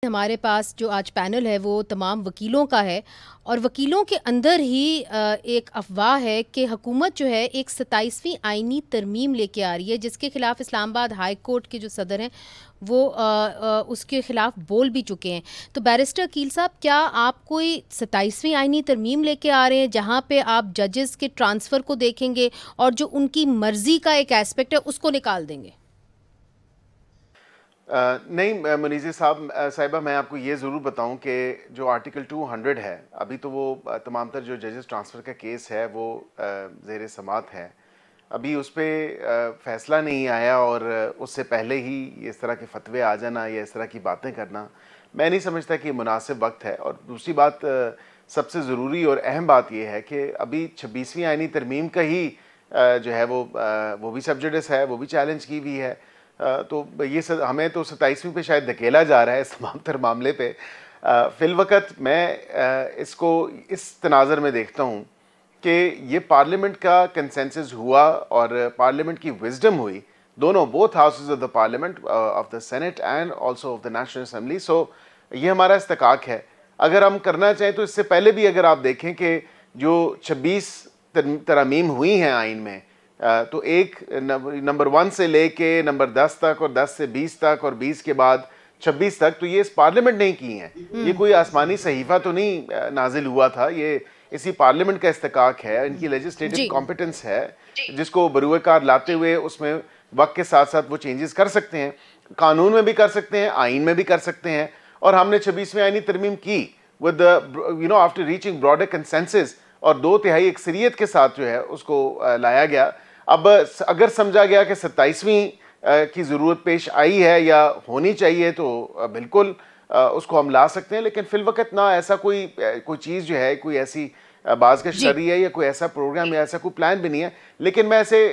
हमारे पास जो आज पैनल है वो तमाम वकीलों का है और वकीलों के अंदर ही एक अफवाह है कि हुकूमत जो है एक 27वीं आईनी तरमीम लेके आ रही है, जिसके खिलाफ इस्लामाबाद हाई कोर्ट के जो सदर हैं वो उसके खिलाफ बोल भी चुके हैं। तो बैरिस्टर अकील साहब, क्या आप कोई 27वीं आईनी तरमीम लेके आ रहे हैं जहाँ पे आप जजेस के ट्रांसफ़र को देखेंगे और जो उनकी मर्ज़ी का एक एस्पेक्ट है उसको निकाल देंगे? नहीं मुनीज़ी साहिबा, मैं आपको ये ज़रूर बताऊं कि जो आर्टिकल 200 है, अभी तो वो तमाम तर जो जजेस ट्रांसफ़र का केस है वो ज़ेर समात है। अभी उस पर फ़ैसला नहीं आया और उससे पहले ही इस तरह के फतवे आ जाना या इस तरह की बातें करना, मैं नहीं समझता कि मुनासिब वक्त है। और दूसरी बात, सबसे ज़रूरी और अहम बात यह है कि अभी 26वीं आईनी तरमीम का ही जो है वो भी सब्जेक्ट्स है, वो भी चैलेंज की हुई है। तो ये हमें तो 27वीं पे शायद धकेला जा रहा है इस तमाम तर मामले पे। फ़िलवक़्त मैं इसको इस तनाज़र में देखता हूँ कि ये पार्लियामेंट का कंसेंसस हुआ और पार्लियामेंट की विज़डम हुई, दोनों both houses of the parliament, of the senate and also of the national assembly. So ये हमारा इस्तकाक है। अगर हम करना चाहें तो इससे पहले भी अगर आप देखें कि जो 26 तरमीम हुई हैं आइन में, तो एक नंबर 1 से लेके नंबर 10 तक और 10 से 20 तक और 20 के बाद 26 तक, तो ये इस पार्लियामेंट ने की हैं। ये कोई आसमानी सहीफा तो नहीं नाजिल हुआ था, ये इसी पार्लियामेंट का इस्तकाक है, इनकी लेजिस्लेटिव कॉम्पिटेंस है, जिसको बरूए कार लाते हुए उसमें वक्त के साथ साथ वो चेंजेस कर सकते हैं। कानून में भी कर सकते हैं, आइन में भी कर सकते हैं। और हमने 26वीं आईनी तरमीम की with after reaching broader consensus और 2/3 अक्सरियत के साथ जो है उसको लाया गया। अब अगर समझा गया कि 27वीं की ज़रूरत पेश आई है या होनी चाहिए तो बिल्कुल उसको हम ला सकते हैं, लेकिन फिलवक़्त ना ऐसा कोई चीज़ जो है, कोई ऐसी बाज़ का शरी है या कोई ऐसा प्रोग्राम या ऐसा कोई प्लान भी नहीं है। लेकिन मैं ऐसे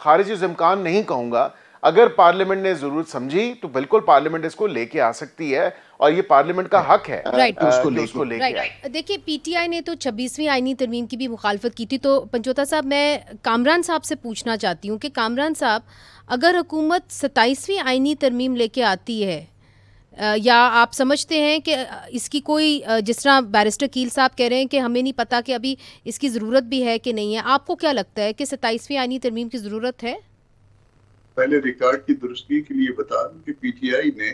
खारिज इम्कान नहीं कहूँगा। अगर पार्लियामेंट ने ज़रूरत समझी तो बिल्कुल पार्लियामेंट इसको लेके आ सकती है और ये पार्लियामेंट का हक है उसको लेके आए। देखिए, पीटीआई ने तो 26वीं आईनी तरमीम की भी मुखालफत की थी। तो पंचोता साहब, मैं कामरान साहब से पूछना चाहती हूँ कि कामरान साहब, अगर हुकूमत 27वीं आईनी तरमीम लेके आती है, या आप समझते हैं कि इसकी कोई, जिस तरह बैरिस्टर कील साहब कह रहे हैं कि हमें नहीं पता कि अभी इसकी ज़रूरत भी है कि नहीं है, आपको क्या लगता है कि 27वीं आईनी तरमीम की ज़रूरत है? पहले रिकॉर्ड की दुरुस्ती के लिए बता दूं कि पीटीआई ने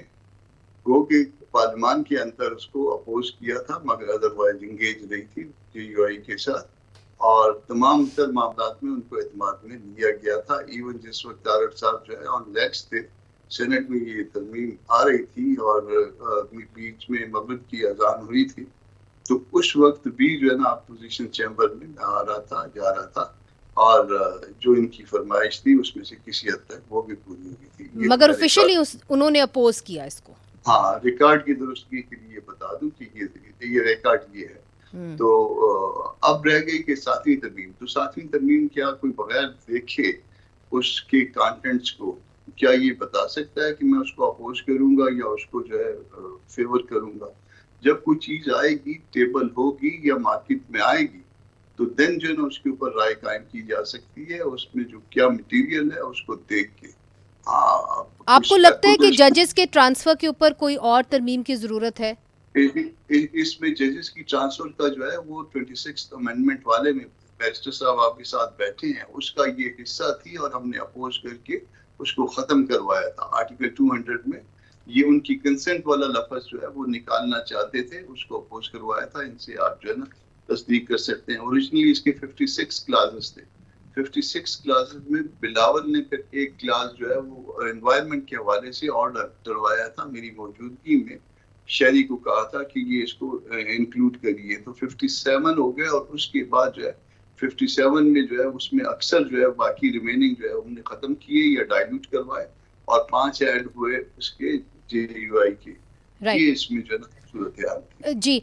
गो के पार्लियामान के अंदर उसको अपोज किया था, मगर अदरवाइज इंगेज रही थी जेयूआई के साथ, और तमाम तर मामला में उनको एतमाद में लिया गया था। इवन जिस वक्त तारक साहब जो है ऑन लेग्स थे, सेनेट में ये तरमीम आ रही थी और बीच में मगरिब की अजान हुई थी, तो उस वक्त भी जो है ना अपोजिशन चैम्बर में आ रहा था, जा रहा था, और जो इनकी फरमाइश थी उसमें से किसी हद तक वो भी पूरी हुई थी, मगर ऑफिशियली उन्होंने अपोज किया इसको। हाँ, रिकॉर्ड की दुरुस्ती के लिए बता दूं कि ये रिकॉर्ड ये है। तो अब रह गई कि 7वीं तरमीम, तो 7वीं तरमीम क्या कोई बगैर देखे उसके कंटेंट्स को क्या ये बता सकता है कि मैं उसको अपोज करूंगा या उसको जो है फेवर करूंगा? जब कोई चीज आएगी, टेबल होगी या मार्केट में आएगी, तो देन जो है ना उसके ऊपर राय कायम की जा सकती है, उसमें जो क्या मटेरियल है उसको देख के। आपको लगता है कि जजेस के ट्रांसफर के ऊपर कोई और तरमीम की जरूरत है? इसमें जजेस की ट्रांसफर का जो है वो 26th अमेंडमेंट वाले में बैरिस्टर साहब आपके साथ बैठे हैं, उसका ये हिस्सा थी और हमने अपोज करके उसको खत्म करवाया था। आर्टिकल 200 में ये उनकी कंसेंट वाला लफ्ज जो है वो निकालना चाहते थे, उसको अपोज करवाया था। इनसे आप जो है ना तस्दीक कर सकते हैं। ओरिजिनली इसके 56 क्लासेस थे। 56 क्लासेस में बिलावल ने फिर एक क्लास जो है वो एनवायरनमेंट के हवाले से ऑर्डर करवाया था, मेरी मौजूदगी में शहरी को कहा था कि ये इसको इंक्लूड करिए, तो 57 हो गए। और उसके बाद जो है 57 में जो है उसमें अक्सर जो है बाकी रिमेनिंग जो है हमने खत्म किए या डाइल्यूट करवाए, और 5 ऐड हुए उसके जेयूआई के। ये इसमें जो है ना सूरत हाल थी। जी,